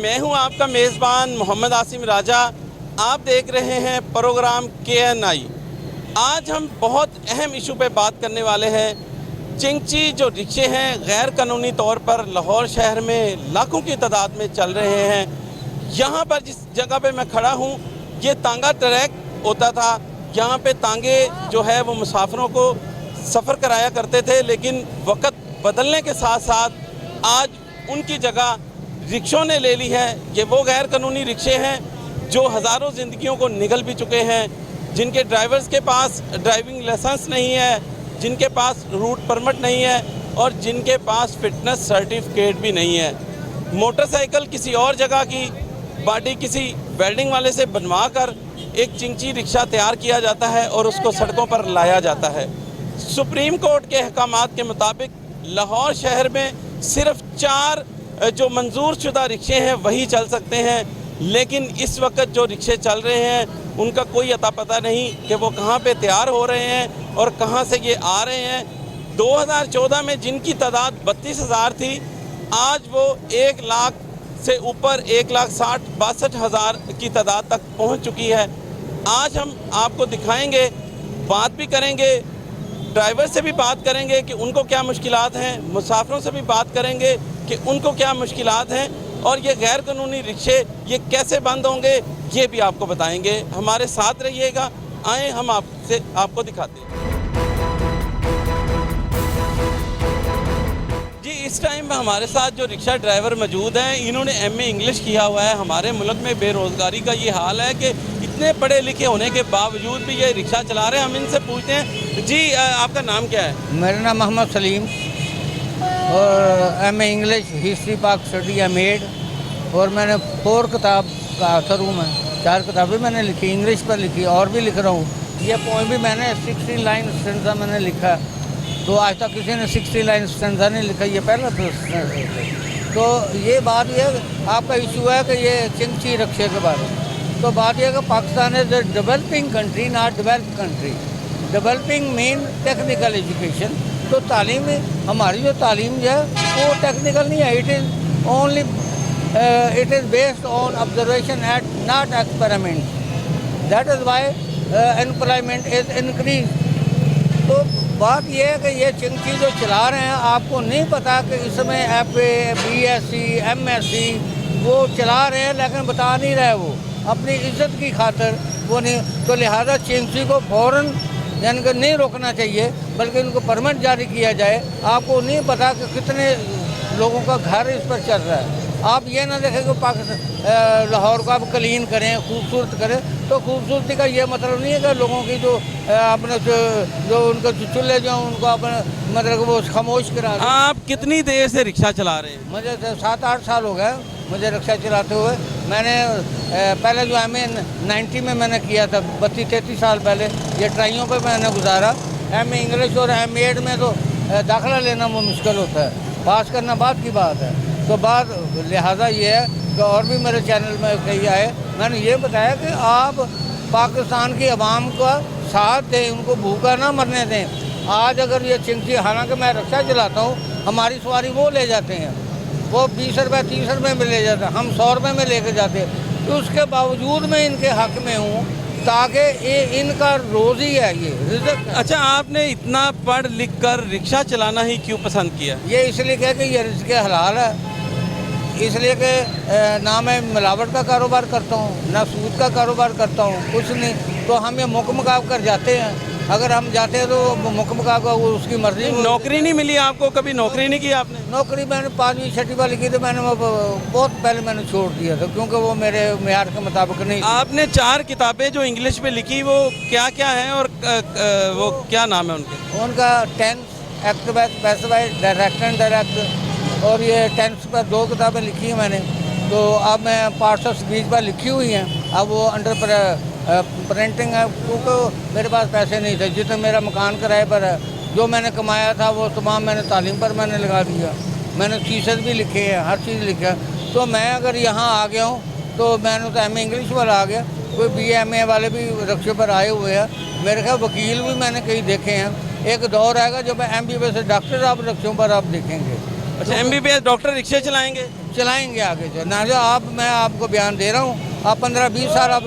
मैं हूं आपका मेज़बान मोहम्मद आसिम राजा। आप देख रहे हैं प्रोग्राम KNI। आज हम बहुत अहम इशू पे बात करने वाले हैं। चिंगची जो रिक्शे हैं गैर कानूनी तौर पर लाहौर शहर में लाखों की तादाद में चल रहे हैं। यहाँ पर जिस जगह पे मैं खड़ा हूँ ये तांगा ट्रैक होता था। यहाँ पे तांगे जो है वो मुसाफिरों को सफ़र कराया करते थे, लेकिन वक्त बदलने के साथ साथ आज उनकी जगह रिक्शों ने ले ली है। ये वो गैर कानूनी रिक्शे हैं जो हज़ारों ज़िंदगियों को निगल भी चुके हैं, जिनके ड्राइवर्स के पास ड्राइविंग लाइसेंस नहीं है, जिनके पास रूट परमिट नहीं है और जिनके पास फिटनेस सर्टिफिकेट भी नहीं है। मोटरसाइकिल किसी और जगह की बॉडी किसी वेल्डिंग वाले से बनवा कर एक चिंगची रिक्शा तैयार किया जाता है और उसको सड़कों पर लाया जाता है। सुप्रीम कोर्ट के अहकामात के मुताबिक लाहौर शहर में सिर्फ 4 जो मंजूर शुदा रिक्शे हैं वही चल सकते हैं, लेकिन इस वक्त जो रिक्शे चल रहे हैं उनका कोई अता पता नहीं कि वो कहाँ पे तैयार हो रहे हैं और कहाँ से ये आ रहे हैं। 2014 में जिनकी तादाद 32,000 थी, आज वो 1 लाख से ऊपर 1,60,62,000 की तादाद तक पहुँच चुकी है। आज हम आपको दिखाएंगे, बात भी करेंगे, ड्राइवर से भी बात करेंगे कि उनको क्या मुश्किलात हैं, मुसाफिरों से भी बात करेंगे कि उनको क्या मुश्किलात हैं और ये गैर कानूनी रिक्शे ये कैसे बंद होंगे ये भी आपको बताएंगे। हमारे साथ रहिएगा, आए हम आपको दिखाते हैं। जी, इस टाइम हमारे साथ जो रिक्शा ड्राइवर मौजूद हैं, इन्होंने MA इंग्लिश किया हुआ है। हमारे मुल्क में बेरोज़गारी का ये हाल है कि इतने पढ़े लिखे होने के बावजूद भी ये रिक्शा चला रहे हैं। हम इनसे पूछते हैं, जी आपका नाम क्या है? मेरा नाम मोहम्मद सलीम और MA इंग्लिश हिस्ट्री पाक स्टडी एमेड और मैंने 4 किताब का आथर हूँ। मैं 4 किताबें मैंने लिखी, इंग्लिश पर लिखी और भी लिख रहा हूँ। ये पोएम भी मैंने 16 लाइन स्टेंजा मैंने लिखा, तो आज तक किसी ने 16 लाइन स्टेंजा नहीं लिखा, ये पहला तो ये बात ये आपका इशू है कि ये चिंगची रिक्शे के बारे में। तो बात यह है कि Pakistan is a developing country, not developed country. Developing mean technical education. तो तालीम, हमारी जो तालीम है वो टेक्निकल नहीं है, it is only it is based on observation at not experiment. That is why employment is increase. तो बात यह है कि ये चिंगची जो चला रहे हैं, आपको नहीं पता कि इसमें FA, BSc, MSc वो चला रहे हैं, लेकिन बता नहीं रहे वो अपनी इज्जत की खातिर वो नहीं। तो लिहाजा चिंगची को फ़ौरन यानी कि नहीं रोकना चाहिए, बल्कि उनको परमिट जारी किया जाए। आपको नहीं पता कि कितने लोगों का घर इस पर चल रहा है। आप ये ना देखें कि पाकिस्तान लाहौर को आप क्लीन करें, खूबसूरत करें। तो खूबसूरती का ये मतलब नहीं है कि लोगों की जो अपने जो उनके चूल्हे जो उनको अपने मतलब वो खामोश करा। आप कितनी देर से रिक्शा चला रहे हैं? मुझे 7-8 साल हो गए मुझे रिक्शा चलाते हुए। मैंने पहले जो MA 90 में मैंने किया था, 32-33 साल पहले, ये ट्राइयों पे मैंने गुजारा। MA इंग्लिश और MA में तो दाखिला लेना वो मुश्किल होता है, पास करना बात की बात है। तो बात लिहाजा ये है कि और भी मेरे चैनल में कई आए, मैंने ये बताया कि आप पाकिस्तान की आवाम का साथ दें, उनको भूखा ना मरने दें। आज अगर ये चिंगची, हालांकि मैं रिक्शा चलाता हूँ, हमारी सवारी वो ले जाते हैं, वो 20 रुपये 30 रुपये में ले जाते हैं, हम 100 रुपये में लेके जाते हैं। तो उसके बावजूद मैं इनके हक़ में हूँ ताकि ये इनका रोज़ी है, ये रिज़्क। अच्छा, आपने इतना पढ़ लिख कर रिक्शा चलाना ही क्यों पसंद किया? ये इसलिए कह कि ये रिज़्क हलाल है, इसलिए कि ना मैं मिलावट का कारोबार करता हूँ, ना सूद का कारोबार करता हूँ, कुछ नहीं। तो हम ये मुकमकाब कर जाते हैं। अगर हम जाते हैं तो मुकमकाब का उसकी मर्जी। नौकरी नहीं मिली आपको? कभी नौकरी नहीं की आपने? नौकरी मैंने 5वीं 6वीं वाली की, तो मैंने बहुत पहले मैंने छोड़ दिया था, क्योंकि वो मेरे मेयार के मुताबिक नहीं। आपने 4 किताबें जो इंग्लिश में लिखी वो क्या क्या हैं और वो क्या नाम है उनके? उनका tense, active voice, passive voice, direct and direct. और ये टेंस पर 2 किताबें लिखी हैं मैंने। तो अब मैं पार्ट्स ऑफ स्पीच पर लिखी हुई हैं, अब वो अंडर प्रिंटिंग है, क्योंकि मेरे पास पैसे नहीं थे। जितना मेरा मकान किराए पर है, जो मैंने कमाया था वो तमाम मैंने तालीम पर मैंने लगा दिया। मैंने थीसिस भी लिखे हैं, हर चीज़ लिखा। तो मैं अगर यहाँ आ गया हूँ तो मैंने तो MA इंग्लिश वाला आ गया, कोई BA MA वाले भी रिक्शे पर आए हुए हैं। मेरे ख्याल वकील भी मैंने कई देखे हैं। एक दौर आएगा जब MBBS से डॉक्टर आप रिक्शों पर आप देखेंगे। अच्छा, MBBS डॉक्टर रिक्शे चलाएंगे? चलाएंगे आगे से ना। जो आप, मैं आपको बयान दे रहा हूँ, आप 15-20 साल आप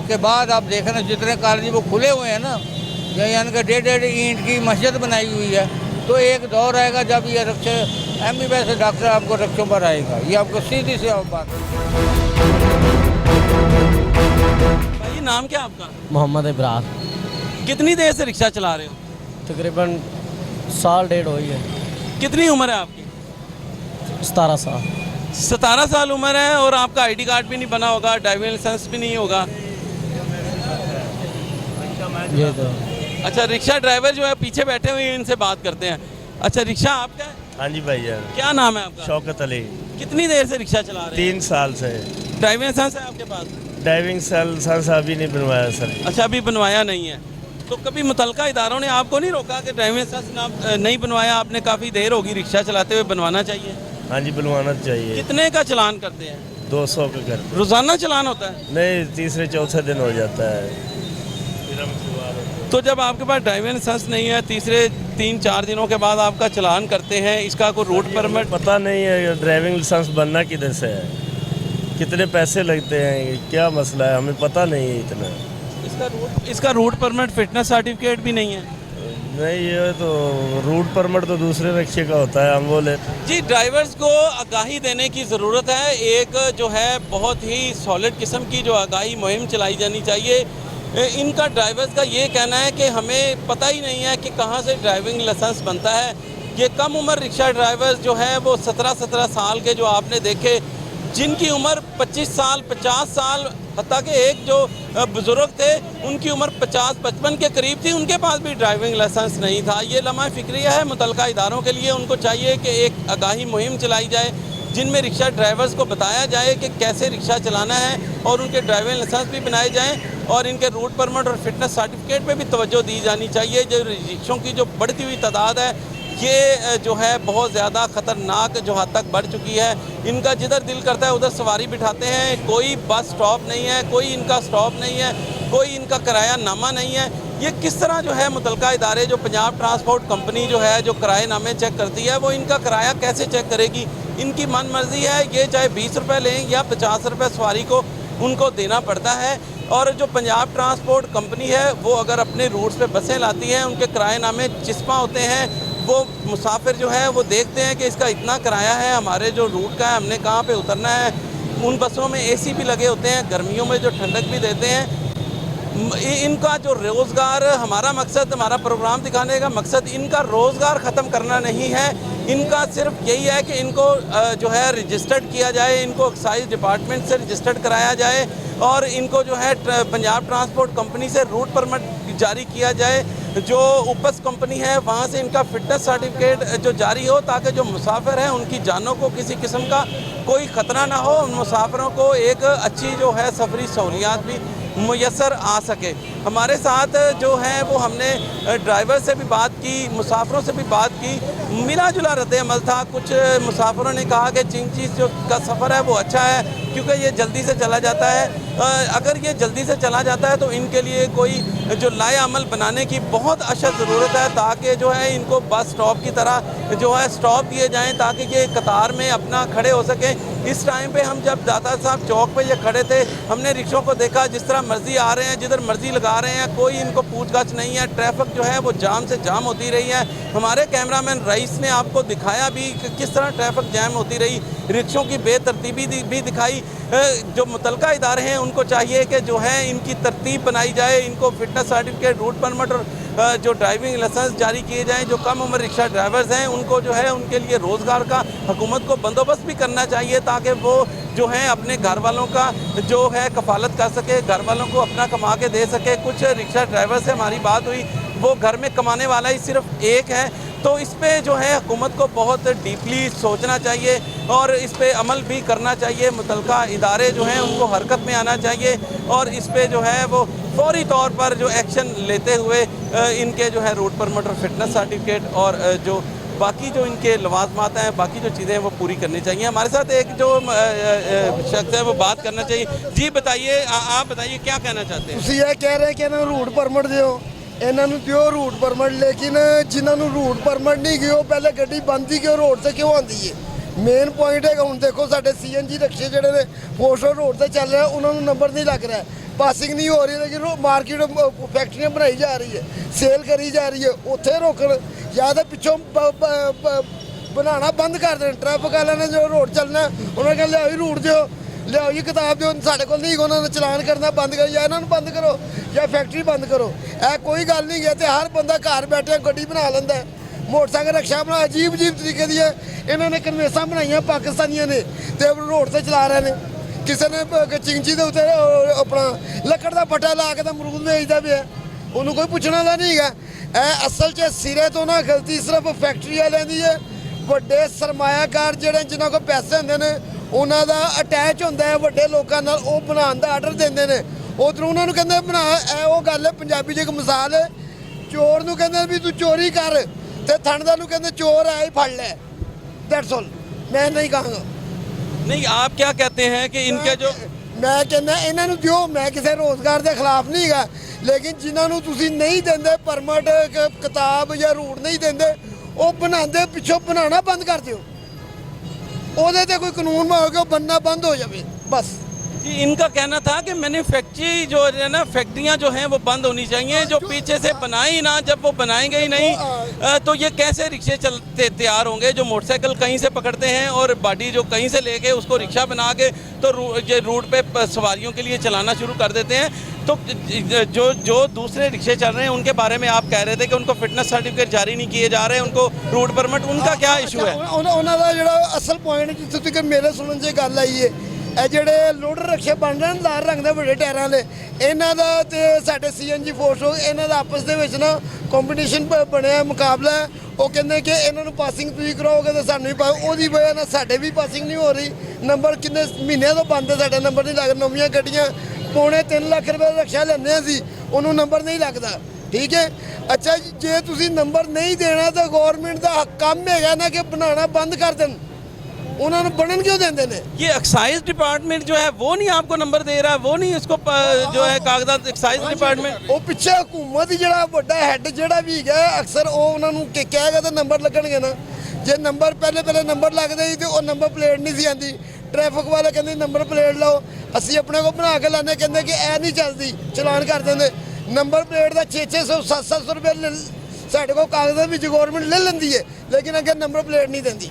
के बाद आप देखना जितने कॉलेज वो खुले हुए हैं ना, यानी कि 1.5 ईंट की मस्जिद बनाई हुई है, तो एक दौर आएगा जब ये रिक्शे MBBS डॉक्टर आपको रिक्शों पर आएगा। ये आपको सीधी सी बात है। भाई नाम क्या आपका? मोहम्मद इब्रार। कितनी देर से रिक्शा चला रहे हो? तकरीबन साल डेढ़ हो ही है। कितनी उम्र है आपकी? 17 साल। 17 साल उम्र है और आपका ID कार्ड भी नहीं बना होगा, ड्राइविंग लाइसेंस भी नहीं होगा। ये तो अच्छा, रिक्शा ड्राइवर जो है पीछे बैठे हुए हैं, इनसे बात करते हैं। अच्छा, रिक्शा आपका है? हाँ जी भैया, क्या नाम है आपका? शौकत अली। कितनी देर से रिक्शा चला रहे हैं? 3 साल से। ड्राइविंग लाइसेंस है आपके पास? ड्राइविंग लाइसेंस अभी नहीं बनवाया सर। अच्छा, अभी बनवाया नहीं है। तो कभी मुतलका इदारों ने आपको नहीं रोका कि ड्राइविंग लाइसेंस ना नहीं बनवाया आपने, काफ़ी देर होगी रिक्शा चलाते हुए, बनवाना चाहिए? हाँ जी, बनवाना चाहिए। कितने का चालान करते हैं? 200 का कर। रोजाना चालान होता है? नहीं, तीसरे चौथे दिन हो जाता है। तो जब आपके पास ड्राइविंग लाइसेंस नहीं है, तीसरे 3-4 दिनों के बाद आपका चालान करते हैं, इसका कोई रूट परमिट? पता नहीं है ड्राइविंग लाइसेंस बनना किधर से है, कितने पैसे लगते हैं, क्या मसला है, हमें पता नहीं है इतना। इसका रूट परमिट, फिटनेस सर्टिफिकेट भी नहीं है? नहीं, ये तो रूट परमिट तो दूसरे रिक्शे का होता है, हम बोले। जी, ड्राइवर्स को आगाही देने की ज़रूरत है। एक जो है बहुत ही सॉलिड किस्म की जो आगाही मुहिम चलाई जानी चाहिए। इनका ड्राइवर्स का ये कहना है कि हमें पता ही नहीं है कि कहाँ से ड्राइविंग लाइसेंस बनता है। ये कम उम्र रिक्शा ड्राइवर्स जो हैं वो 17-17 साल के जो आपने देखे, जिनकी उम्र 25 साल 50 साल, हत्ता कि एक जो बुज़ुर्ग थे उनकी उम्र 50-55 के करीब थी, उनके पास भी ड्राइविंग लाइसेंस नहीं था। ये लम्हा फ़िक्रिया है मुतल्लिका इदारों के लिए। उनको चाहिए कि एक आगाही मुहिम चलाई जाए जिनमें रिक्शा ड्राइवर्स को बताया जाए कि कैसे रिक्शा चलाना है और उनके ड्राइविंग लाइसेंस भी बनाए जाएँ और इनके रूट परमिट और फिटनेस सर्टिफिकेट पे भी तवज्जो दी जानी चाहिए। जो रिक्शों की जो बढ़ती हुई तादाद है, ये जो है बहुत ज़्यादा ख़तरनाक जो हद तक बढ़ चुकी है। इनका जिधर दिल करता है उधर सवारी बिठाते हैं, कोई बस स्टॉप नहीं है, कोई इनका स्टॉप नहीं है, कोई इनका किराया नामा नहीं है। ये किस तरह जो है मुतल्लिका इदारे, जो पंजाब ट्रांसपोर्ट कंपनी जो है जो किराए नामे चेक करती है, वो इनका किराया कैसे चेक करेगी? इनकी मन मर्जी है, ये चाहे 20 रुपये लें या 50 रुपये सवारी को उनको देना पड़ता है। और जो पंजाब ट्रांसपोर्ट कंपनी है वो अगर अपने रूट्स पे बसें लाती है, उनके किराए नामे चिस्पा होते हैं, वो मुसाफिर जो है वो देखते हैं कि इसका इतना किराया है, हमारे जो रूट का है, हमने कहाँ पे उतरना है। उन बसों में AC भी लगे होते हैं, गर्मियों में जो ठंडक भी देते हैं। इनका जो रोज़गार, हमारा मकसद, हमारा प्रोग्राम दिखाने का मकसद इनका रोज़गार ख़त्म करना नहीं है। इनका सिर्फ यही है कि इनको जो है रजिस्टर्ड किया जाए, इनको एक्साइज डिपार्टमेंट से रजिस्टर्ड कराया जाए और इनको जो है पंजाब ट्रांसपोर्ट कंपनी से रूट परमिट जारी किया जाए। जो उपस कंपनी है वहाँ से इनका फिटनेस सर्टिफिकेट जो जारी हो, ताकि जो मुसाफिर हैं उनकी जानों को किसी किस्म का कोई ख़तरा ना हो, उन मुसाफिरों को एक अच्छी जो है सफरी सहूलियात भी मुयसर आ सके। हमारे साथ जो है वो हमने ड्राइवर से भी बात की, मुसाफिरों से भी बात की, मिला जुला रद्द-ए-अमल था। कुछ मुसाफिरों ने कहा कि चिंची जो का सफ़र है वो अच्छा है क्योंकि ये जल्दी से चला जाता है। अगर ये जल्दी से चला जाता है तो इनके लिए कोई जो लाए अमल बनाने की बहुत अशद ज़रूरत है, ताकि जो है इनको बस स्टॉप की तरह जो है स्टॉप दिए जाएँ ताकि ये कतार में अपना खड़े हो सकें। इस टाइम पे हम जब दाता साहब चौक पे ये खड़े थे, हमने रिक्शों को देखा जिस तरह मर्जी आ रहे हैं, जिधर मर्जी लगा रहे हैं, कोई इनको पूछताछ नहीं है। ट्रैफिक जो है वो जाम से जाम होती रही है। हमारे कैमरामैन रईस ने आपको दिखाया भी कि किस तरह ट्रैफिक जैम होती रही, रिक्शों की बेतरतीबी भी दिखाई। जो मुतल्लिका इदारे हैं उनको चाहिए कि जो है इनकी तरतीब बनाई जाए, इनको फिटनेस सर्टिफिकेट, रूट परमिट और जो ड्राइविंग लाइसेंस जारी किए जाएँ। जो कम उम्र रिक्शा ड्राइवर्स हैं उनको जो है उनके लिए रोज़गार का हुकूमत को बंदोबस्त भी करना चाहिए ताकि वो जो है अपने घर वालों का जो है कफालत कर सके, घर वालों को अपना कमा के दे सके। कुछ रिक्शा ड्राइवर से हमारी बात हुई, वो घर में कमाने वाला ही सिर्फ एक है। तो इस पे जो है हुकूमत को बहुत डीपली सोचना चाहिए और इस पे अमल भी करना चाहिए। मुतल्लिका इदारे जो हैं उनको हरकत में आना चाहिए और इस पे जो है वो फौरी तौर पर जो एक्शन लेते हुए इनके जो है रूट परमिट और फिटनेस सर्टिफिकेट और जो बाकी जो इनके लवाजमात हैं, बाकी जो चीज़ें हैं वो पूरी करनी चाहिए। हमारे साथ एक जो शख्स है वो बात करना चाहिए। जी बताइए, आप बताइए क्या कहना चाहते हैं? ਤੁਸੀਂ ਇਹ ਕਹਿ ਰਹੇ ਕਿ ਇਹਨਾਂ ਨੂੰ ਰੂਟ ਪਰਮਿਟ ਦਿਓ, ਇਹਨਾਂ ਨੂੰ ਦਿਓ ਰੂਟ ਪਰਮਿਟ, ਲੇਕਿਨ ਜਿਨ੍ਹਾਂ ਨੂੰ ਰੂਟ ਪਰਮਿਟ ਨਹੀਂ ਗਏ ਉਹ ਪਹਿਲੇ ਗੱਡੀ ਬੰਦ ਹੀ ਕਿਉਂ ਰੋਡ ਤੇ ਕਿਉਂ ਆਉਂਦੀ ਹੈ? ਮੇਨ ਪੁਆਇੰਟ ਹੈਗਾ। ਹੁਣ ਦੇਖੋ ਸਾਡੇ ਸੀਐਨਜੀ ਰਿਕਸ਼ੇ ਜਿਹੜੇ ਨੇ ਫੋਰਸਰ ਰੋਡ ਤੇ ਚੱਲ ਰਹੇ ਉਹਨਾਂ ਨੂੰ ਨੰਬਰ ਨਹੀਂ ਲੱਗ ਰਿਹਾ, ਪਾਸਿੰਗ ਨਹੀਂ ਹੋ ਰਹੀ, ਲੇਕਿਨ ਮਾਰਕੀਟ ਫੈਕਟਰੀਆਂ ਬਣਾਈ ਜਾ ਰਹੀ ਹੈ, ਸੇਲ ਕਰੀ ਜਾ ਰਹੀ ਹੈ, ਉੱਥੇ ਰੋਕਣ ਜਾਂ ਤਾਂ ਪਿੱਛੋਂ ਬਣਾਉਣਾ ਬੰਦ ਕਰ ਦੇਣ। ਟ੍ਰੈਫਿਕ ਵਾਲਿਆਂ ਨੇ ਜੋ ਰੋਡ ਚੱਲਣਾ ਉਹਨਾਂ ਨੇ ਲਿਆਓ ਰੂਟ ਦਿਓ, ਲਿਆਓ ਜੀ ਕਿਤਾਬ ਦਿਓ, ਸਾਡੇ ਕੋਲ ਨਹੀਂ ਉਹਨਾਂ ਨੇ ਚਲਾਨ ਕਰਨਾ ਬੰਦ ਕਰੋ, ਜਾਂ ਇਹਨਾਂ ਨੂੰ ਬੰਦ ਕਰੋ ਜਾਂ ਫੈਕਟਰੀ ਬੰਦ ਕਰੋ। ਇਹ ਕੋਈ ਗੱਲ ਨਹੀਂ ਹੈ। ਤੇ ਹਰ ਬੰਦਾ ਘਰ ਬੈਠੇ ਗੱਡੀ ਬਣਾ ਲੈਂਦਾ, ਮੋਟਰਸਾਈਕਲ ਰਕਸ਼ਾ ਬਣਾ, ਅਜੀਬ ਤਰੀਕੇ ਦੀਆਂ ਇਹਨਾਂ ਨੇ ਕਨਵੇਸਾਂ ਬਣਾਈਆਂ ਪਾਕਿਸਤਾਨੀਆਂ ਨੇ ਤੇ ਰੋਡ ਤੇ ਚਲਾ ਰਹੇ ਨੇ। ਕਿਸੇ ਨੇ ਚਿੰਚੀ ਦੇ ਉੱਤੇ ਆਪਣਾ ਲੱਕੜ ਦਾ ਪੱਟਾ ਲਾ ਕੇ ਤਾਂ ਅਮਰੂਦ ਵੇਚਦਾ ਪਿਆ, ਉਹਨੂੰ ਕੋਈ ਪੁੱਛਣ ਵਾਲਾ ਨਹੀਂ ਹੈਗਾ। ਇਹ ਅਸਲ 'ਚ ਸਿਰੇ ਤੋਂ ਨਾ ਗਲਤੀ ਸਿਰਫ ਫੈਕਟਰੀ ਵਾਲਿਆਂ ਦੀ ਹੈ। ਵੱਡੇ ਸਰਮਾਇਆਕਾਰ ਜਿਹੜੇ ਜਿਨ੍ਹਾਂ ਕੋਲ ਪੈਸੇ ਹੁੰਦੇ ਨੇ ਉਹਨਾਂ ਦਾ ਅਟੈਚ ਹੁੰਦਾ ਹੈ ਵੱਡੇ ਲੋਕਾਂ ਨਾਲ, ਉਹ ਬਣਾਉਣ ਦਾ ਆਰਡਰ ਦਿੰਦੇ ਨੇ। ਉਧਰੋਂ ਉਹਨਾਂ ਨੂੰ ਕਹਿੰਦੇ ਬਣਾ। ਇਹ ਉਹ ਗੱਲ ਹੈ ਪੰਜਾਬੀ 'ਚ ਇੱਕ ਮਿਸਾਲ ਹੈ, ਚੋਰ ਨੂੰ ਕਹਿੰਦੇ ਵੀ ਤੂੰ ਚੋਰੀ ਕਰ ਤੇ ਥਾਣੇਦਾਰ ਨੂੰ ਕਹਿੰਦੇ ਚੋਰ ਹੈ ਹੀ ਫੜ ਲੈ। That's all. मैं नहीं कहांगा। नहीं, आप क्या कहते हैं कि इनके जो मैं कहना ਇਹਨਾਂ ਨੂੰ ਦਿਓ, ਮੈਂ ਕਿਸੇ ਰੋਜ਼ਗਾਰ ਦੇ ਖਿਲਾਫ ਨਹੀਂ ਹੈਗਾ, ਲੇਕਿਨ ਜਿਨ੍ਹਾਂ ਨੂੰ ਤੁਸੀਂ ਨਹੀਂ ਦਿੰਦੇ ਪਰਮਿਟ ਕਿਤਾਬ ਜਾਂ ਰੂਟ ਨਹੀਂ ਦਿੰਦੇ ਉਹ ਬਣਾਉਂਦੇ ਪਿੱਛੋਂ ਬਣਾਉਣਾ ਬੰਦ ਕਰ ਦਿਓ। ਉਹਦੇ ਤੇ ਕੋਈ ਕਾਨੂੰਨ ਬਣਾਓ ਕਿ ਉਹ बनना बंद हो जाए बस। कि इनका कहना था कि मैन्युफैक्चरिंग जो है ना, फैक्ट्रियां जो हैं वो बंद होनी चाहिए, जो पीछे से बनाई ना, जब वो बनाएंगे ही नहीं तो ये कैसे रिक्शे चलते तैयार होंगे? जो मोटरसाइकिल कहीं से पकड़ते हैं और बॉडी जो कहीं से लेके उसको रिक्शा बना के तो ये रूट पे सवारियों के लिए चलाना शुरू कर देते हैं। तो जो दूसरे रिक्शे चल रहे हैं उनके बारे में आप कह रहे थे कि उनको फिटनेस सर्टिफिकेट जारी नहीं किए जा रहे हैं, उनको रूट परमिट, उनका क्या इशू है? ਉਹਨਾਂ ਦਾ ਜਿਹੜਾ ਅਸਲ ਪੁਆਇੰਟ ਜਿੱਥੇ ਤੱਕ ਮੇਰੇ ਸੁਣਨ 'ਚ ਗੱਲ ਆਈ ਹੈ, ਇਹ ਜਿਹੜੇ ਲੋਡਰ ਰਕਸ਼ੇ ਬਣ ਰਹੇ ਨੇ ਲਾਲ ਰੰਗ ਦੇ ਵੱਡੇ ਟਾਇਰਾਂ ਵਾਲੇ, ਇਹਨਾਂ ਦਾ ਤੇ ਸਾਡੇ ਸੀਐਨਜੀ ਫੋਰਸ ਇਹਨਾਂ ਦਾ ਆਪਸ ਦੇ ਵਿੱਚ ਨਾ ਕੰਪੀਟੀਸ਼ਨ ਬਣਿਆ, ਮੁਕਾਬਲਾ। ਉਹ ਕਹਿੰਦੇ ਕਿ ਇਹਨਾਂ ਨੂੰ ਪਾਸਿੰਗ ਤੁਸੀਂ ਕਰਾਓਗੇ ਤਾਂ ਸਾਨੂੰ ਵੀ ਪਾਓ। ਉਹਦੀ ਵਜ੍ਹਾ ਨਾਲ ਸਾਡੇ ਵੀ ਪਾਸਿੰਗ ਨਹੀਂ ਹੋ ਰਹੀ। ਨੰਬਰ ਕਿੰਨੇ ਮਹੀਨਿਆਂ ਤੋਂ ਬੰਦ ਹੈ, ਸਾਡੇ ਨੰਬਰ ਨਹੀਂ ਲੱਗ। ਨਵੀਆਂ ਗੱਡੀਆਂ ਪੌਣੇ 3 ਲੱਖ ਰੁਪਏ ਦਾ ਰਕਸ਼ਾ ਲੈਂਦੇ ਅਸੀਂ, ਉਹਨੂੰ ਨੰਬਰ ਨਹੀਂ ਲੱਗਦਾ। ਠੀਕ ਹੈ, ਅੱਛਾ ਜੀ, ਜੇ ਤੁਸੀਂ ਨੰਬਰ ਨਹੀਂ ਦੇਣਾ ਤਾਂ ਗਵਰਨਮੈਂਟ ਦਾ ਕੰਮ ਹੈਗਾ ਨਾ ਕਿ ਬਣਾਉਣਾ ਬੰਦ ਕਰ ਦੇਣ। उन्होंने बनन क्यों देंगे ने? ये एक्साइज डिपार्टमेंट जो है वो नहीं आपको नंबर दे रहा है, वो नहीं इसको जो है कागजात एक्साइज डिपार्टमेंट वो पिछे हुकूमत ਜਿਹੜਾ ਵੱਡਾ ਹੈਡ ਜਿਹੜਾ ਵੀ ਹੈਗਾ ਅਕਸਰ ਉਹ ਉਹਨਾਂ ਨੂੰ ਕਹੇਗਾ ਤਾਂ ਨੰਬਰ ਲੱਗਣਗੇ ਨਾ। ਜੇ ਨੰਬਰ ਪਹਿਲੇ ਨੰਬਰ ਲੱਗਦੇ ਸੀ ਤੇ ਉਹ ਨੰਬਰ ਪਲੇਟ ਨਹੀਂ ਸੀ ਆਂਦੀ। ਟ੍ਰੈਫਿਕ ਵਾਲੇ ਕਹਿੰਦੇ ਨੰਬਰ ਪਲੇਟ ਲਾਓ, ਅਸੀਂ ਆਪਣੇ ਕੋਲ ਬਣਾ ਕੇ ਲਾਣੇ, ਕਹਿੰਦੇ ਕਿ ਇਹ ਨਹੀਂ ਚੱਲਦੀ, ਚਲਾਨ ਕਰ ਦਿੰਦੇ। ਨੰਬਰ ਪਲੇਟ ਦਾ 600 700 ਰੁਪਏ ਸਾਡੇ ਕੋਲ ਕਾਗਜ਼ਾਂ ਵਿੱਚ ਗਵਰਨਮੈਂਟ ਲੈ ਲੈਂਦੀ ਹੈ, ਲੇਕਿਨ ਅੱਗੇ ਨੰਬਰ ਪਲੇਟ ਨਹੀਂ ਦਿੰਦੀ।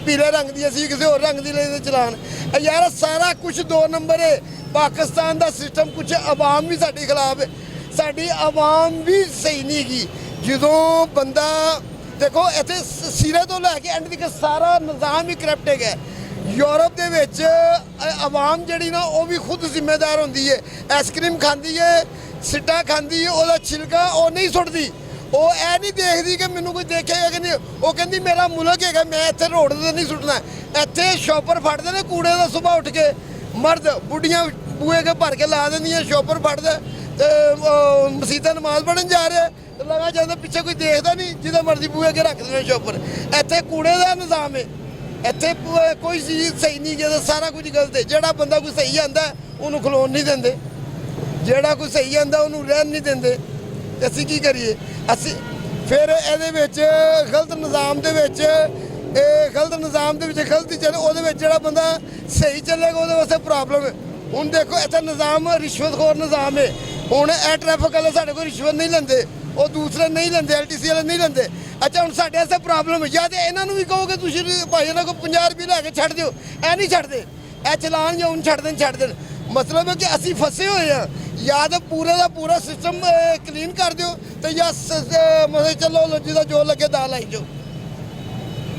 पीले रंग की असी किसी होर रंग की लेते चलान। यार सारा कुछ 2 नंबर है। पाकिस्तान का सिस्टम कुछ आवाम भी साढ़े खिलाफ है, साड़ी आवाम भी सही नहीं की। जो बंदा देखो इतने सिरे तो लैके एंड तक सारा निज़ाम ही करप्ट है। यूरोप के विच आवाम जी ना वो भी खुद जिम्मेदार होंगी है। आइसक्रीम खाती है, सिट्टा खाती है, वह छिलका वो नहीं सुटती। ਉਹ ਇਹ ਨਹੀਂ ਦੇਖਦੀ ਕਿ ਮੈਨੂੰ ਕੋਈ ਦੇਖੇਗਾ ਕਿ ਨਹੀਂ। ਉਹ ਕਹਿੰਦੀ ਮੇਰਾ ਮੁਲਕ ਹੈਗਾ, ਮੈਂ ਇੱਥੇ ਰੋਡ ਤੇ ਨਹੀਂ ਸੁੱਟਣਾ। ਇੱਥੇ ਸ਼ੋਪਰ ਫੜਦੇ ਨੇ ਕੂੜੇ ਦਾ ਸੁਬਾਹ ਉੱਠ ਕੇ, ਮਰਦ ਬੁੱਢੀਆਂ ਬੂਹੇ ਕੇ ਭਰ ਕੇ ਲਾ ਦਿੰਦੀਆਂ, ਸ਼ੋਪਰ ਫੜਦੇ ਤੇ ਮਸੀਤਾਂ ਨਮਾਜ਼ ਪੜ੍ਹਨ ਜਾ ਰਹੇ ਲਗਾ ਜਾਂਦਾ, ਪਿੱਛੇ ਕੋਈ ਦੇਖਦਾ ਨਹੀਂ, ਜਿਹਦਾ ਮਰਜ਼ੀ ਬੂਹੇ ਕੇ ਰੱਖ ਦਿੰਦੇ ਸ਼ੋਪਰ। ਇੱਥੇ ਕੂੜੇ ਦਾ ਨਿਜ਼ਾਮ ਹੈ, ਇੱਥੇ ਕੋਈ ਚੀਜ਼ ਸਹੀ ਨਹੀਂ, ਜਦੋਂ ਸਾਰਾ ਕੁਝ ਗਲਤ ਹੈ। ਜਿਹੜਾ ਬੰਦਾ ਕੋਈ ਸਹੀ ਆਂਦਾ ਉਹਨੂੰ ਖਲੋਣ ਨਹੀਂ ਦਿੰਦੇ, ਜਿਹੜਾ ਕੋਈ ਸਹੀ ਆਂਦਾ ਉਹਨੂੰ ਰਹਿਣ ਨਹੀਂ ਦਿੰਦੇ। ਅਸੀਂ ਕੀ ਕਰੀਏ? ਅਸੀਂ ਫਿਰ ਇਹਦੇ ਵਿੱਚ ਗਲਤ ਨਿਜ਼ਾਮ ਦੇ ਵਿੱਚ ਗਲਤੀ ਚੱਲੇ, ਉਹਦੇ ਵਿੱਚ ਜਿਹੜਾ ਬੰਦਾ ਸਹੀ ਚੱਲੇਗਾ ਉਹਦੇ ਵਾਸਤੇ ਪ੍ਰੋਬਲਮ ਹੈ। ਹੁਣ ਦੇਖੋ ਇੱਥੇ ਨਿਜ਼ਾਮ ਰਿਸ਼ਵਤਖੋਰ ਨਿਜ਼ਾਮ ਹੈ। ਹੁਣ ਇਹ ਟ੍ਰੈਫਿਕ ਵਾਲੇ ਸਾਡੇ ਕੋਲ ਰਿਸ਼ਵਤ ਨਹੀਂ ਲੈਂਦੇ, ਉਹ ਦੂਸਰੇ ਨਹੀਂ ਲੈਂਦੇ, LTC ਵਾਲੇ ਨਹੀਂ ਲੈਂਦੇ। ਅੱਛਾ ਹੁਣ ਸਾਡੇ ਵਾਸਤੇ ਪ੍ਰੋਬਲਮ ਹੈ। ਜਾਂ ਤਾਂ ਇਹਨਾਂ ਨੂੰ ਵੀ ਕਹੋਗੇ ਤੁਸੀਂ ਭਾਈ ਇਹਨਾਂ ਕੋਲ 50 ਰੁਪਏ ਲੈ ਕੇ ਛੱਡ ਦਿਓ, ਇਹ ਨਹੀਂ ਛੱਡਦੇ, ਇਹ ਚਲਾਨ ਜਾਂ ਹੁਣ ਛੱਡ ਦੇਣ। ਮਤਲਬ ਹੈ ਕਿ ਅਸੀਂ ਫਸੇ ਹੋਏ ਹਾਂ। या तो पूरे का पूरा सिस्टम क्लीन कर दो तो या मतलब चलो जिदा जो लगे दाल आई जो।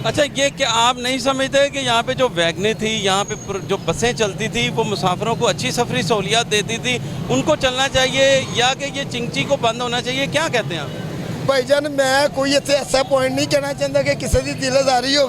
अच्छा, ये क्या आप नहीं समझते कि यहाँ पे जो वैगनें थी, यहाँ पे जो बसें चलती थी वो मुसाफिरों को अच्छी सफरी सहूलियात देती थी, उनको चलना चाहिए या कि ये चिंची को बंद होना चाहिए? क्या कहते हैं आप? भाईजान मैं कोई इतने ऐसा पॉइंट नहीं कहना चाहता कि किसी की दिलदारी हो।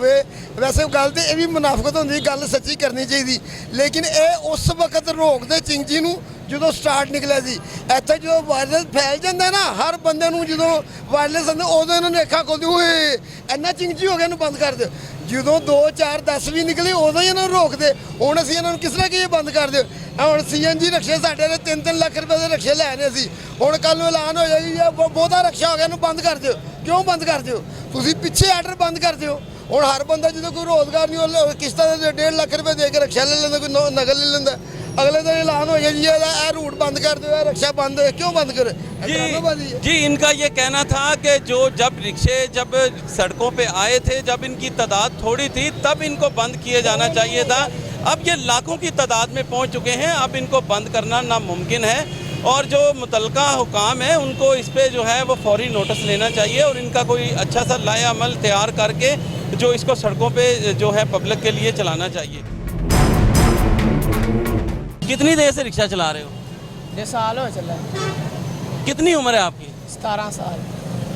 वैसे गल तो यह भी मुनाफकत होती, गल सच्ची करनी चाहिए, लेकिन ये उस वक्त रोकते चिंची नूं ਜਦੋਂ ਸਟਾਰਟ ਨਿਕਲਿਆ ਸੀ। ਇੱਥੇ ਜਦੋਂ ਵਾਇਰਸ ਫੈਲ ਜਾਂਦਾ ਨਾ ਹਰ ਬੰਦੇ ਨੂੰ, ਜਦੋਂ ਵਾਇਰਸ ਆਉਂਦੇ ਉਦੋਂ ਇਹਨਾਂ ਨੇ ਅੱਖਾਂ ਖੋਲ੍ਹਦੀ, ਓਏ ਇੰਨਾ ਚਿੰਚੀ ਹੋ ਗਿਆ, ਇਹਨੂੰ ਬੰਦ ਕਰ ਦਿਓ। ਜਦੋਂ 2 4 10 ਵੀ ਨਿਕਲੀ ਉਦੋਂ ਹੀ ਇਹਨਾਂ ਨੂੰ ਰੋਕਦੇ। ਹੁਣ ਅਸੀਂ ਇਹਨਾਂ ਨੂੰ ਕਿਸ ਤਰ੍ਹਾਂ ਕਹੀਏ ਬੰਦ ਕਰ ਦਿਓ। ਹੁਣ CNG ਰਕਸ਼ੇ ਸਾਡੇ ਨੇ 3-3 ਲੱਖ ਰੁਪਏ ਦੇ ਰਕਸ਼ੇ ਲੈਣੇ ਸੀ, ਹੁਣ ਕੱਲ ਨੂੰ ਐਲਾਨ ਹੋ ਜਾਏਗੀ ਜੀ ਬਹੁਤਾ ਰਕਸ਼ਾ ਹੋ ਗਿਆ, ਇਹਨੂੰ ਬੰਦ ਕਰ ਦਿਓ। ਕਿਉਂ ਬੰਦ ਕਰ ਦਿਓ? ਤੁਸੀਂ ਪਿੱਛੇ ਆਰਡਰ ਬੰਦ ਕਰ ਦਿਓ। ਹੁਣ ਹਰ ਬੰਦਾ ਜਦੋਂ ਕੋਈ ਰੋਜ਼ਗਾਰ ਨਹੀਂ, ਉਹ ਕਿਸ਼ਤਾਂ ਦੇ 1.5 ਲੱਖ ਰੁਪਏ ਦੇ ਕੇ ਰਕਸ਼ਾ ਲੈ ਲੈਂਦਾ, ਕੋਈ ਨਗਦ ਲੈ ਲੈਂਦਾ। अगले दिन ऐलान हो गया जी ये रूट बंद कर दो, रक्षा बंद है। क्यों बंद करे? जी इनका ये कहना था कि जो जब रिक्शे जब सड़कों पे आए थे, जब इनकी तादाद थोड़ी थी, तब इनको बंद किए जाना चाहिए था। अब ये लाखों की तादाद में पहुंच चुके हैं, अब इनको बंद करना नामुमकिन है। और जो मुतलका हुकाम है उनको इस पर जो है वो फौरी नोटिस लेना चाहिए और इनका कोई अच्छा सा लाएअमल तैयार करके जो इसको सड़कों पे जो है पब्लिक के लिए चलाना चाहिए। कितनी देर से रिक्शा चला रहे हो? 10 साल हो चला है। कितनी उम्र है आपकी? 17 साल।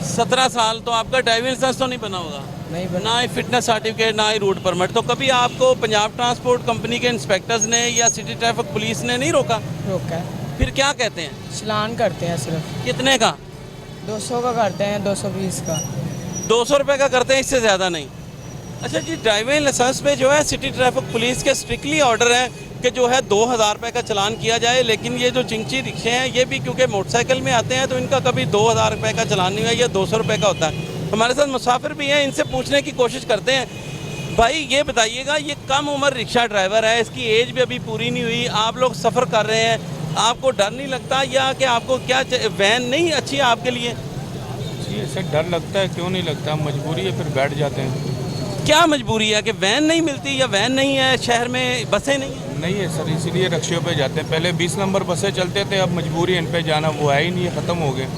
17 साल। तो आपका ड्राइविंग लाइसेंस तो नहीं बना होगा? नहीं बना। ना ही फिटनेस सर्टिफिकेट, ना ही रूट परमिट। तो कभी आपको पंजाब ट्रांसपोर्ट कंपनी के इंस्पेक्टर्स ने या सिटी ट्रैफिक पुलिस ने नहीं रोका? रोका है। फिर क्या कहते हैं? चलान करते हैं सिर्फ। कितने का? 200 का करते हैं, 220 का। 200 रुपये का करते हैं, इससे ज़्यादा नहीं। अच्छा जी, ड्राइविंग लाइसेंस पे जो है सिटी ट्रैफिक पुलिस के स्ट्रिक्टली ऑर्डर हैं कि जो है 2000 रुपये का चलान किया जाए। लेकिन ये जो चिंची रिक्शे हैं ये भी क्योंकि मोटरसाइकिल में आते हैं तो इनका कभी 2000 रुपये का चलान नहीं हुआ, ये 200 रुपये का होता है। हमारे साथ मुसाफिर भी हैं, इनसे पूछने की कोशिश करते हैं। भाई ये बताइएगा, ये कम उम्र रिक्शा ड्राइवर है, इसकी एज भी अभी पूरी नहीं हुई, आप लोग सफ़र कर रहे हैं, आपको डर नहीं लगता या कि आपको क्या वैन नहीं अच्छी है आपके लिए? जी ऐसे डर लगता है, क्यों नहीं लगता, मजबूरी है, फिर बैठ जाते हैं। क्या मजबूरी है कि वैन नहीं मिलती या वैन नहीं है शहर में, बसें नहीं है? नहीं है सर, इसीलिए रक्षों पे जाते हैं। पहले 20 नंबर बसें चलते थे, अब मजबूरी इन पे जाना, वो है ही नहीं, ख़त्म हो गए।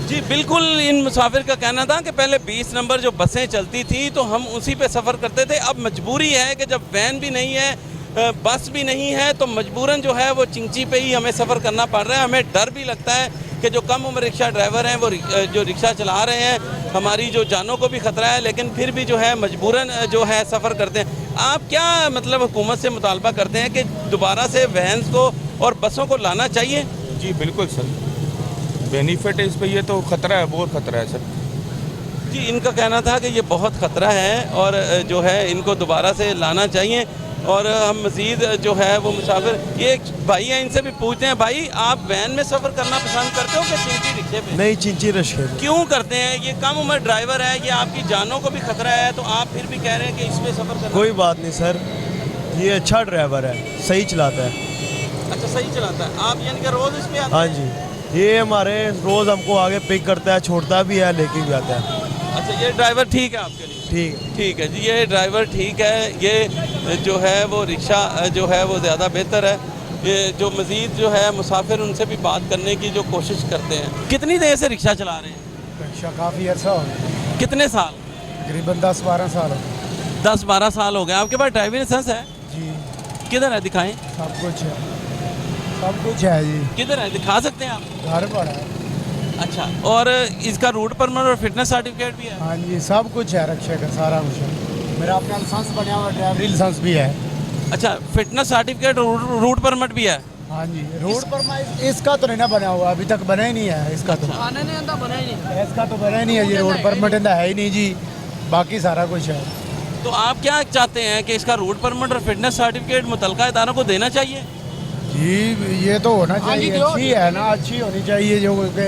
जी बिल्कुल, इन मुसाफिर का कहना था कि पहले 20 नंबर जो बसें चलती थी तो हम उसी पे सफ़र करते थे। अब मजबूरी है कि जब वैन भी नहीं है, बस भी नहीं है, तो मजबूरन जो है वो चिंची पे ही हमें सफ़र करना पड़ रहा है। हमें डर भी लगता है कि जो कम उम्र रिक्शा ड्राइवर हैं वो जो रिक्शा चला रहे हैं, हमारी जो जानों को भी ख़तरा है, लेकिन फिर भी जो है मजबूरन जो है सफ़र करते हैं। आप क्या मतलब हुकूमत से मुतालबा करते हैं कि दोबारा से वैन्स को और बसों को लाना चाहिए? जी बिल्कुल सर, बेनिफिट है इस पर, ये तो ख़तरा है, बहुत ख़तरा है सर। जी इनका कहना था कि ये बहुत ख़तरा है और जो है इनको दोबारा से लाना चाहिए। और हम मज़ीद जो है वो मुसाफिर, ये एक भाई हैं, इनसे भी पूछते हैं, भाई आप वैन में सफ़र करना पसंद करते हो कि चिंची रिक्शे पे? नहीं, चिंची रिक्शे। क्यों करते हैं? ये कम उम्र ड्राइवर है, ये आपकी जानों को भी खतरा है, तो आप फिर भी कह रहे हैं कि इसमें सफ़र करना? कोई बात नहीं सर, ये अच्छा ड्राइवर है, सही चलाता है। अच्छा सही चलाता है। आप यानी कि रोज़ इस पे आते हाँ हैं? जी, ये हमारे रोज़ हमको आगे पिक करता है, छोड़ता भी है, लेके भी आता है। अच्छा ये ड्राइवर ठीक है आपके लिए? ठीक है जी, ये ड्राइवर ठीक है। ये जो है वो रिक्शा जो है वो ज़्यादा बेहतर है। ये जो मज़ीद जो है मुसाफिर, उनसे भी बात करने की जो कोशिश करते हैं। कितनी देर से रिक्शा चला रहे हैं? रिक्शा काफ़ी अर्सा हो गया, कितने साल? तकरीबन 10-12 साल हो गए। 10-12 साल हो गए। आपके पास ड्राइविंग लाइसेंस है? जी किधर है, दिखाएं। सब कुछ है, सब कुछ है जी। किधर है, दिखा सकते हैं आप? घर पर है। अच्छा, और इसका रूट परमिट और फिटनेस सर्टिफिकेट भी है? हाँ जी, सब कुछ है रक्षा का, सारा कुछ है। मेरा अपना लाइसेंस बना हुआ, ड्राइवरी लाइसेंस भी है। अच्छा, फिटनेस सर्टिफिकेट, रूट परमिट भी है? हाँ जी, रोड पर इसका तो नहीं ना बना हुआ, अभी तक बना ही नहीं है इसका। तो आने नहीं आता, बना ही नहीं। इसका तो बना ही नहीं है जी, रोड परमिट इनका है ही नहीं जी, बाकी सारा कुछ है। तो आप क्या चाहते हैं कि इसका रूट परमिट और फिटनेस सर्टिफिकेट मुतलका इदारों को देना चाहिए? जी ये तो होना चाहिए, अच्छी है ना, अच्छी होनी चाहिए, जो कि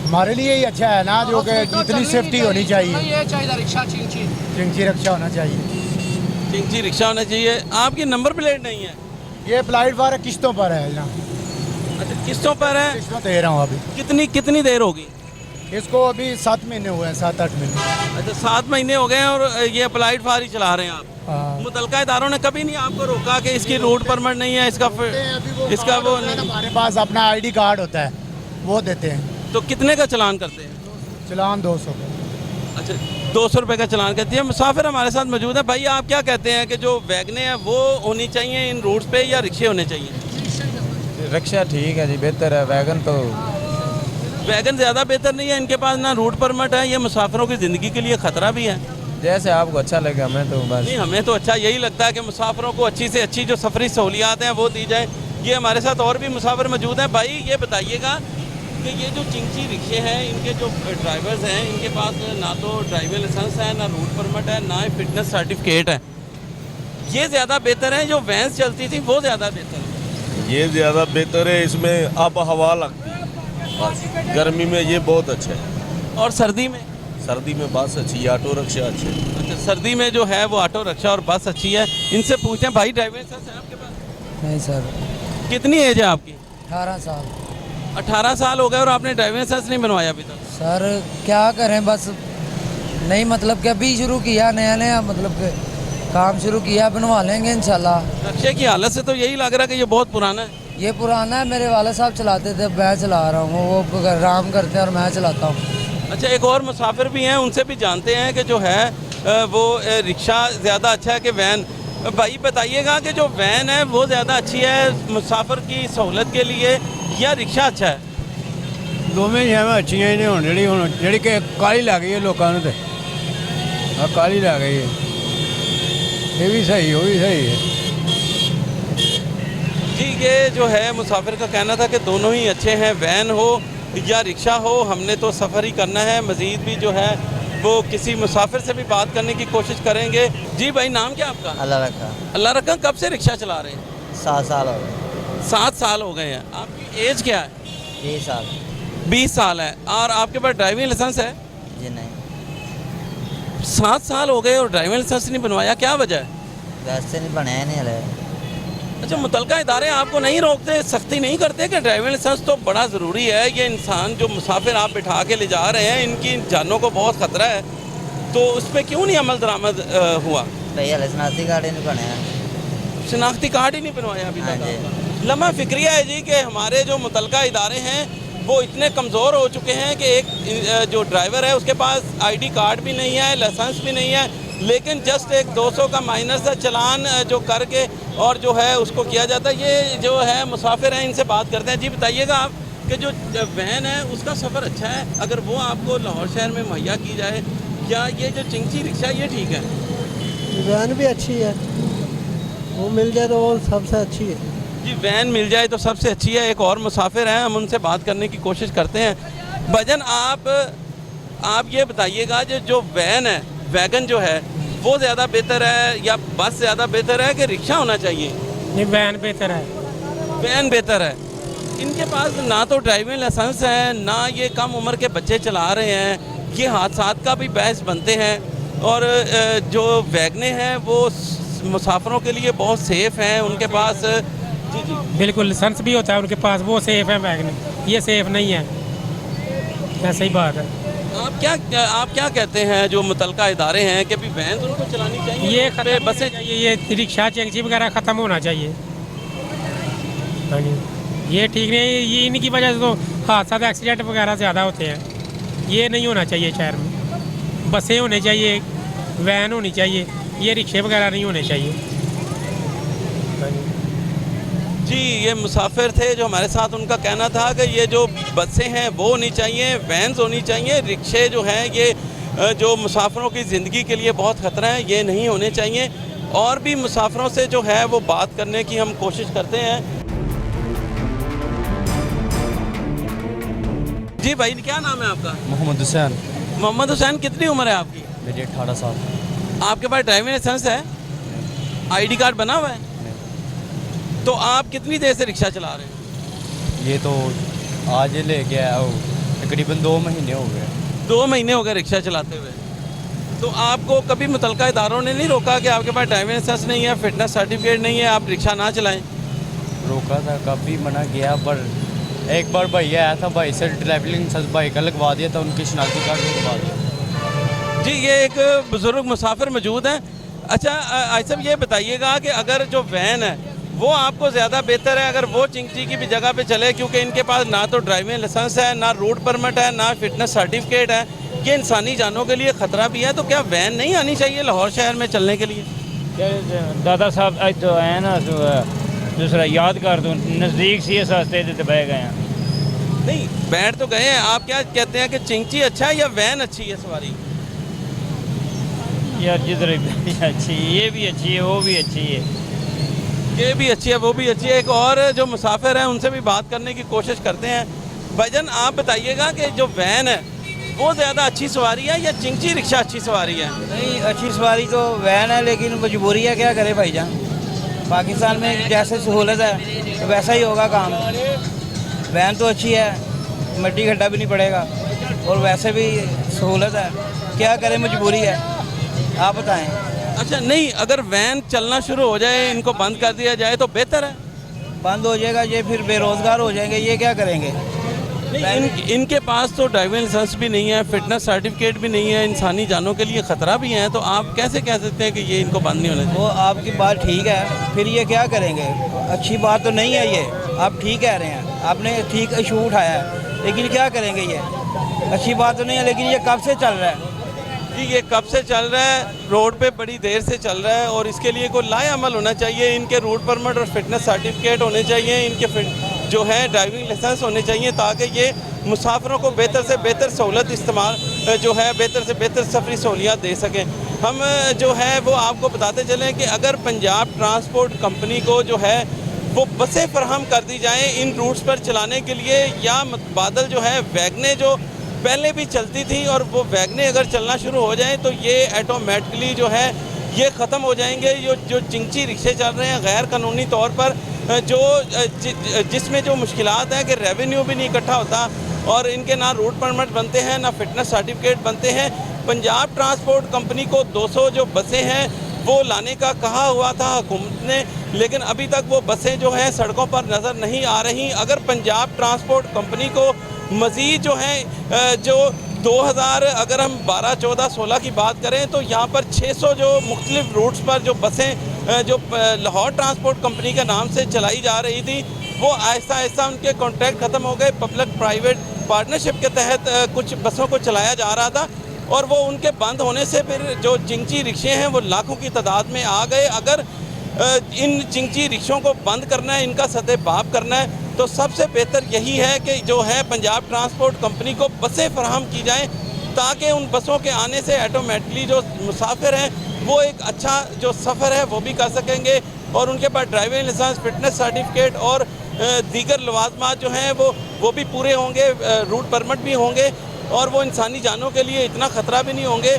हमारे लिए ही अच्छा है ना, जो कि जितनी सेफ्टी होनी चाहिए। ये चाहिए रिक्शा चिंची रक्षा होना चाहिए, चिंची रिक्शा होना चाहिए। आपकी नंबर प्लेट नहीं है? ये अप्लाइड फॉर किस्तों पर है ना। अच्छा, किस्तों पर है? किस्तों दे रहा हूँ अभी। कितनी देर होगी इसको? अभी 7 महीने हुए हैं, 7-8 महीने। अच्छा, 7 महीने हो गए हैं और ये अप्लाइड फॉर ही चला रहे हैं आप? हाँ। मुतलका इदारों ने कभी नहीं आपको रोका कि इसकी रूट परमिट नहीं है, इसका वो नहीं? हमारे पास अपना ID कार्ड होता है, वो देते हैं। तो कितने का चलान करते हैं? चलान 200 का। अच्छा, 200 रुपये का चलान करती है। मुसाफिर हमारे साथ मौजूद है। भाई आप क्या कहते हैं कि जो वैगनें हैं वो होनी चाहिए इन रूट्स पे या रिक्शे होने चाहिए? रिक्शा ठीक है जी, बेहतर है। वैगन तो वैगन ज़्यादा बेहतर नहीं है, इनके पास ना रूट परमिट है, ये मुसाफिरों की ज़िंदगी के लिए ख़तरा भी है। जैसे आपको अच्छा लगे, हमें तो बस नहीं, हमें तो अच्छा यही लगता है कि मुसाफिरों को अच्छी से अच्छी जो सफरी सहूलियात हैं वो दी जाए। ये हमारे साथ और भी मुसाफिर मौजूद हैं। भाई ये बताइएगा कि ये जो चिंची रिक्शे हैं, इनके जो ड्राइवर्स हैं, इनके पास ना तो ड्राइविंग लाइसेंस है, ना रूट परमिट है, ना ही फिटनेस सर्टिफिकेट है, ये ज़्यादा बेहतर है जो वैन चलती थी वो ज़्यादा बेहतर है? ये ज़्यादा बेहतर है, इसमें अब हवा लगती है बस। गर्मी में ये बहुत अच्छा है। और सर्दी में? सर्दी में बस अच्छी है, ऑटो रिक्शा अच्छे हैं। अच्छा, सर्दी में जो है वो ऑटो रिक्शा और बस अच्छी है। इनसे पूछते हैं, भाई ड्राइविंग लाइसेंस है आपके पास? नहीं सर। कितनी एज है आपकी? 18 साल। 18 साल हो गए और आपने ड्राइविंग लाइसेंस नहीं बनवाया अभी तक? सर क्या करें, बस नहीं, मतलब कि अभी शुरू किया, नया नया मतलब कि काम शुरू किया, बनवा लेंगे इंशाल्लाह। रिक्शे की हालत से तो यही लग रहा है कि ये बहुत पुराना है। ये पुराना है, मेरे वाले साहब चलाते थे, मैं चला रहा हूँ, वो आराम करते हैं और मैं चलाता हूँ। अच्छा, एक और मुसाफिर भी हैं, उनसे भी जानते हैं कि जो है वो रिक्शा ज़्यादा अच्छा है कि वैन। भाई बताइएगा कि जो वैन है वो ज़्यादा अच्छी है मुसाफिर की सहूलत के लिए या रिक्शा अच्छा है? ਦੋਵੇਂ ਹੀ ਐਵੇਂ ਅੱਛੀਆਂ ਹੀ ਨੇ। ਹੁਣ ਜਿਹੜੀ ਕਿ ਕਾਲੀ ਲੱਗ ਗਈ ਹੈ ਲੋਕਾਂ ਨੂੰ, ਤੇ ਆ ਕਾਲੀ ਲੱਗ ਗਈ ਹੈ, ਇਹ ਵੀ ਸਹੀ, ਉਹ ਵੀ ਸਹੀ ਹੈ। जी, ये जो है मुसाफिर का कहना था कि दोनों ही अच्छे हैं, वैन हो या रिक्शा हो, हमने तो सफ़र ही करना है। मज़ीद भी जो है वो किसी मुसाफिर से भी बात करने की कोशिश करेंगे। जी भाई, नाम क्या आपका? अल्लाह रखा। अल्लाह रखा। कब से रिक्शा चला रहे हैं? 7 साल हो गए। 7 साल हो गए हैं। आपकी एज क्या है? 20 साल। 20 साल है। और आपके पास ड्राइविंग लाइसेंस है? जी नहीं। 7 साल हो गए और ड्राइविंग लाइसेंस नहीं बनवाया, क्या वजह है? वैसे नहीं बनाया नहीं हले। अच्छा, मुतलका इदारे आपको नहीं रोकते, सख्ती नहीं करते कि ड्राइविंग लाइसेंस तो बड़ा ज़रूरी है, ये इंसान जो मुसाफिर आप बिठा के ले जा रहे हैं इनकी जानों को बहुत ख़तरा है, तो उस पर क्यों नहीं अमल दरामद हुआ? भैया शनाख्ती कार्ड ही नहीं बनाया। शनाख्ती कार्ड ही नहीं बनवाया अभी तक? लम्हा फिक्रिया है जी कि हमारे जो मुतलका इदारे हैं वो इतने कमज़ोर हो चुके हैं कि एक जो ड्राइवर है उसके पास ID कार्ड भी नहीं है, लाइसेंस भी नहीं है, लेकिन जस्ट एक 200 का माइनर सा चलान जो करके और जो है उसको किया जाता है। ये जो है मुसाफिर हैं, इनसे बात करते हैं। जी बताइएगा आप कि जो वैन है उसका सफ़र अच्छा है, अगर वो आपको लाहौर शहर में मुहैया की जाए, क्या ये जो चिंची रिक्शा ये ठीक है? वैन भी अच्छी है, वो मिल जाए तो वो सबसे अच्छी है। जी, वैन मिल जाए तो सबसे अच्छी है। एक और मुसाफिर हैं, हम उनसे बात करने की कोशिश करते हैं। भजन, आप ये बताइएगा जो वैन है, वैगन जो है वो ज़्यादा बेहतर है या बस ज़्यादा बेहतर है कि रिक्शा होना चाहिए? नहीं, वैन बेहतर है। वैन बेहतर है। इनके पास ना तो ड्राइविंग लाइसेंस है, ना ये कम उम्र के बच्चे चला रहे हैं, ये हादसात का भी बहस बनते हैं। और जो वैगने हैं वो मुसाफिरों के लिए बहुत सेफ़ हैं, उनके पास। जी जी, बिल्कुल लाइसेंस भी होता है उनके पास, वो सेफ है वैगन, ये सेफ नहीं है। ऐसा ही बात है। आप क्या कहते हैं जो मुतलका इदारे हैं कि भी वैन उनको चलानी चाहिए? ये पे बसें चाहिए, ये रिक्शा चेंगची वगैरह ख़त्म होना चाहिए। हाँ जी, ये ठीक नहीं, ये इनकी वजह से तो हादसा एक्सीडेंट वगैरह ज़्यादा होते हैं। ये नहीं होना चाहिए शहर में। बसें होनी चाहिए, वैन होनी चाहिए, ये रिक्शे वगैरह नहीं होने चाहिए। हाँ जी। जी, ये मुसाफिर थे जो हमारे साथ, उनका कहना था कि ये जो बसें हैं वो होनी चाहिए, वैन्स होनी चाहिए, रिक्शे जो हैं ये जो मुसाफिरों की ज़िंदगी के लिए बहुत ख़तरा है, ये नहीं होने चाहिए। और भी मुसाफिरों से जो है वो बात करने की हम कोशिश करते हैं। जी भाई, क्या नाम है आपका? मोहम्मद हुसैन। मोहम्मद हुसैन, कितनी उम्र है आपकी? मेरी 18 साल। आपके पास ड्राइविंग लाइसेंस है? ID कार्ड बना हुआ है? तो आप कितनी देर से रिक्शा चला रहे हैं? ये तो आज लेके आया हूँ, तकरीबन 2 महीने हो गए। 2 महीने हो गए रिक्शा चलाते हुए। तो आपको कभी मुतलका इदारों ने नहीं रोका कि आपके पास ड्राइविंग लाइसेंस नहीं है, फिटनेस सर्टिफिकेट नहीं है, आप रिक्शा ना चलाएं? रोका था, काफ़ी मना किया, पर एक बार भैया आया था, भाई से ड्राइविंग लाइसेंस भाई का लगवा दिया था, उनकी शनाख्ती कार्ड लगवा दिया। जी, ये एक बुज़ुर्ग मुसाफिर मौजूद हैं। अच्छा आज साहब, ये बताइएगा कि अगर जो वैन है वो आपको ज़्यादा बेहतर है अगर वो चिंची की भी जगह पे चले, क्योंकि इनके पास ना तो ड्राइविंग लाइसेंस है, ना रूट परमिट है, ना फिटनेस सर्टिफिकेट है, ये इंसानी जानों के लिए ख़तरा भी है, तो क्या वैन नहीं आनी चाहिए लाहौर शहर में चलने के लिए? दादा साहब आज तो आए ना, दूसरा याद कर दो, नज़दीक से रास्ते से बह गए हैं। नहीं, बैठ तो गए हैं। आप क्या कहते हैं कि चिंची अच्छा है या वैन अच्छी है सवारी? यार जिधर भी अच्छी है, ये भी अच्छी है, वो भी अच्छी है। ये भी अच्छी है, वो भी अच्छी है। एक और जो मुसाफिर हैं उनसे भी बात करने की कोशिश करते हैं। भाईजान आप बताइएगा कि जो वैन है वो ज़्यादा अच्छी सवारी है या चिंची रिक्शा अच्छी सवारी है? नहीं, अच्छी सवारी तो वैन है, लेकिन मजबूरी है, क्या करे भाईजान। पाकिस्तान में जैसे सहूलत है तो वैसा ही होगा काम। वैन तो अच्छी है, मिट्टी गड्ढा भी नहीं पड़ेगा, और वैसे भी सहूलत है, क्या करें, मजबूरी है, आप बताएं। अच्छा, नहीं, अगर वैन चलना शुरू हो जाए, इनको बंद कर दिया जाए तो बेहतर है। बंद हो जाएगा ये, फिर बेरोज़गार हो जाएंगे, ये क्या करेंगे। इनके पास तो ड्राइविंग लाइसेंस भी नहीं है, फिटनेस सर्टिफिकेट भी नहीं है, इंसानी जानों के लिए ख़तरा भी है, तो आप कैसे कह सकते हैं कि ये इनको बंद नहीं होना चाहिए? वो आपकी बात ठीक है, फिर ये क्या करेंगे, अच्छी बात तो नहीं है ये, आप ठीक कह रहे हैं, आपने ठीक इशू उठाया है, लेकिन क्या करेंगे, ये अच्छी बात तो नहीं है, लेकिन ये कब से चल रहा है? जी, ये कब से चल रहा है, रोड पे बड़ी देर से चल रहा है, और इसके लिए कोई लाएअमल होना चाहिए। इनके रूट परमिट और फिटनेस सर्टिफिकेट होने चाहिए, इनके जो है ड्राइविंग लाइसेंस होने चाहिए, ताकि ये मुसाफिरों को बेहतर से बेहतर सहूलत इस्तेमाल जो है बेहतर से बेहतर सफरी सहूलियात दे सकें। हम जो है वो आपको बताते चलें कि अगर पंजाब ट्रांसपोर्ट कंपनी को जो है वो बसें फराहम कर दी जाएँ इन रूट्स पर चलाने के लिए, या बादल जो है वैगनें जो पहले भी चलती थी और वो वैगनें अगर चलना शुरू हो जाएं तो ये ऑटोमेटिकली जो है ये ख़त्म हो जाएंगे। जो चिंची रिक्शे चल रहे हैं गैर कानूनी तौर पर, जिसमें जो मुश्किलात हैं कि रेवेन्यू भी नहीं इकट्ठा होता, और इनके ना रूट परमिट बनते हैं, ना फिटनेस सर्टिफिकेट बनते हैं। पंजाब ट्रांसपोर्ट कंपनी को 200 जो बसें हैं वो लाने का कहा हुआ था हुकूमत ने, लेकिन अभी तक वो बसें जो हैं सड़कों पर नज़र नहीं आ रही। अगर पंजाब ट्रांसपोर्ट कंपनी को मज़ीद जो है जो 2000 अगर हम 12, 14, 16 की बात करें तो यहाँ पर 600 जो मुख्तलिफ रूट्स पर जो बसें जो लाहौर ट्रांसपोर्ट कंपनी के नाम से चलाई जा रही थी, वो आहिस्ता आहिस्ता उनके कॉन्ट्रैक्ट ख़त्म हो गए। पब्लिक प्राइवेट पार्टनरशिप के तहत कुछ बसों को चलाया जा रहा था, और वो उनके बंद होने से फिर जो चिंची रिक्शे हैं वो लाखों की तादाद में आ गए। अगर इन चिंची रिक्शों को बंद करना है, इनका सतहबाब करना है, तो सबसे बेहतर यही है कि जो है पंजाब ट्रांसपोर्ट कंपनी को बसें फराहम की जाएं, ताकि उन बसों के आने से ऑटोमेटिकली जो मुसाफिर हैं वो एक अच्छा जो सफ़र है वो भी कर सकेंगे, और उनके पास ड्राइविंग लाइसेंस, फिटनेस सर्टिफिकेट और दीगर लवाजमात जो हैं वो भी पूरे होंगे, रूट परमिट भी होंगे, और वो इंसानी जानों के लिए इतना ख़तरा भी नहीं होंगे।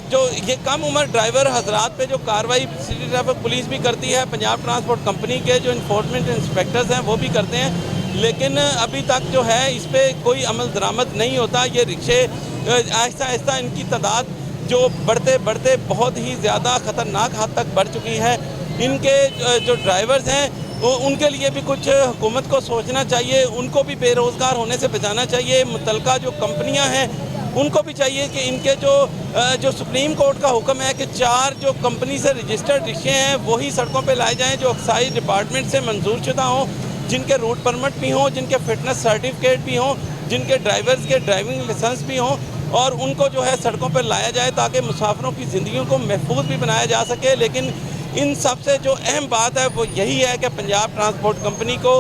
जो ये कम उम्र ड्राइवर हजरात पे जो कार्रवाई सिटी ट्रैफिक पुलिस भी करती है, पंजाब ट्रांसपोर्ट कंपनी के जो इन्फोर्समेंट इंस्पेक्टर्स हैं वो भी करते हैं, लेकिन अभी तक जो है इस पर कोई अमल दरामद नहीं होता। ये रिक्शे आहिस्ता आहिस्ता इनकी तादाद जो बढ़ते बढ़ते बहुत ही ज़्यादा ख़तरनाक हद तक बढ़ चुकी है। इनके जो ड्राइवर्स हैं उनके लिए भी कुछ हुकूमत को सोचना चाहिए, उनको भी बेरोज़गार होने से बचाना चाहिए। मुतलका जो कंपनियां हैं उनको भी चाहिए कि इनके जो सुप्रीम कोर्ट का हुक्म है कि 4 जो कंपनी से रजिस्टर्ड रिक्शे हैं वही सड़कों पे लाए जाएं जो एक्साइज डिपार्टमेंट से मंजूर शुदा हों, जिनके रूट परमिट भी हों, जिनके फिटनेस सर्टिफिकेट भी हों, जिनके ड्राइवर्स के ड्राइविंग लाइसेंस भी हों, और उनको जो है सड़कों पर लाया जाए ताकि मुसाफिरों की ज़िंदगी को महफूज भी बनाया जा सके। लेकिन इन सबसे जो अहम बात है वो यही है कि पंजाब ट्रांसपोर्ट कंपनी को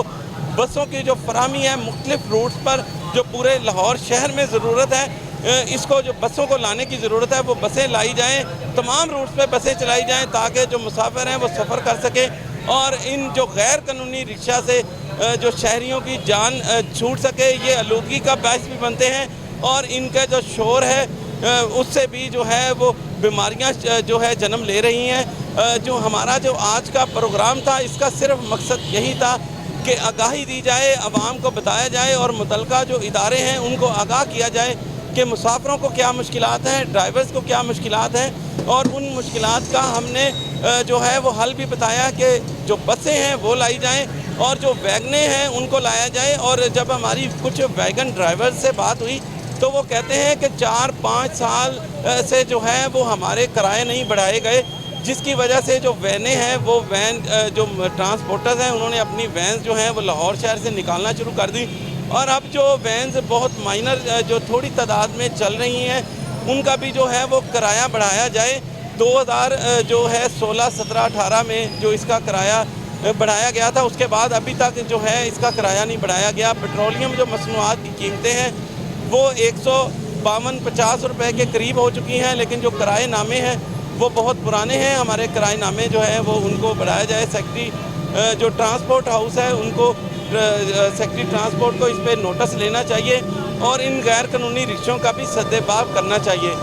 बसों की जो फराहमी है मुख्तलिफ रूट्स पर जो पूरे लाहौर शहर में ज़रूरत है, इसको जो बसों को लाने की ज़रूरत है, वो बसें लाई जाएं, तमाम रूट्स पे बसें चलाई जाएं ताकि जो मुसाफिर हैं वो सफ़र कर सकें, और इन जो गैर कानूनी रिक्शा से जो शहरियों की जान छूट सके। ये आलूदगी का बायस भी बनते हैं, और इनका जो शोर है उससे भी जो है वो बीमारियां जो है जन्म ले रही हैं। जो हमारा जो आज का प्रोग्राम था इसका सिर्फ मकसद यही था कि आगाही दी जाए, आवाम को बताया जाए, और मुतलका जो इदारे हैं उनको आगाह किया जाए कि मुसाफिरों को क्या मुश्किलात हैं, ड्राइवर्स को क्या मुश्किलात हैं, और उन मुश्किलात का हमने जो है वो हल भी बताया कि जो बसें हैं वो लाई जाएं और जो वैगनें हैं उनको लाया जाए। और जब हमारी कुछ वैगन ड्राइवर से बात हुई तो वो कहते हैं कि 4-5 साल से जो है वो हमारे किराए नहीं बढ़ाए गए, जिसकी वजह से जो वैनें हैं वो वैन जो ट्रांसपोर्टर्स हैं उन्होंने अपनी वैन्स जो हैं वो लाहौर शहर से निकालना शुरू कर दी, और अब जो वैन्स बहुत माइनर जो थोड़ी तादाद में चल रही हैं उनका भी जो है वो किराया बढ़ाया जाए। 2000 जो है 16, 17, 18 में जो इसका किराया बढ़ाया गया था, उसके बाद अभी तक जो है इसका किराया नहीं बढ़ाया गया। पेट्रोलियम जो मसनूआत की कीमतें हैं वो 152-50 रुपये के करीब हो चुकी हैं, लेकिन जो किराए नामे हैं वो बहुत पुराने हैं। हमारे किराए नामे जो है वो उनको बढ़ाया जाए। सेक्रेटरी जो ट्रांसपोर्ट हाउस है उनको सेक्रेटरी ट्रांसपोर्ट को इस पर नोटिस लेना चाहिए और इन गैर कानूनी रिक्शों का भी सद्देबाब करना चाहिए।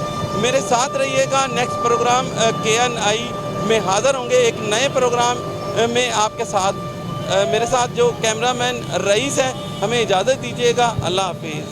मेरे साथ रहिएगा, नेक्स्ट प्रोग्राम KNI में हाज़िर होंगे एक नए प्रोग्राम में आपके साथ। मेरे साथ जो कैमरामैन रईस है, हमें इजाज़त दीजिएगा। अल्लाह हाफिज़।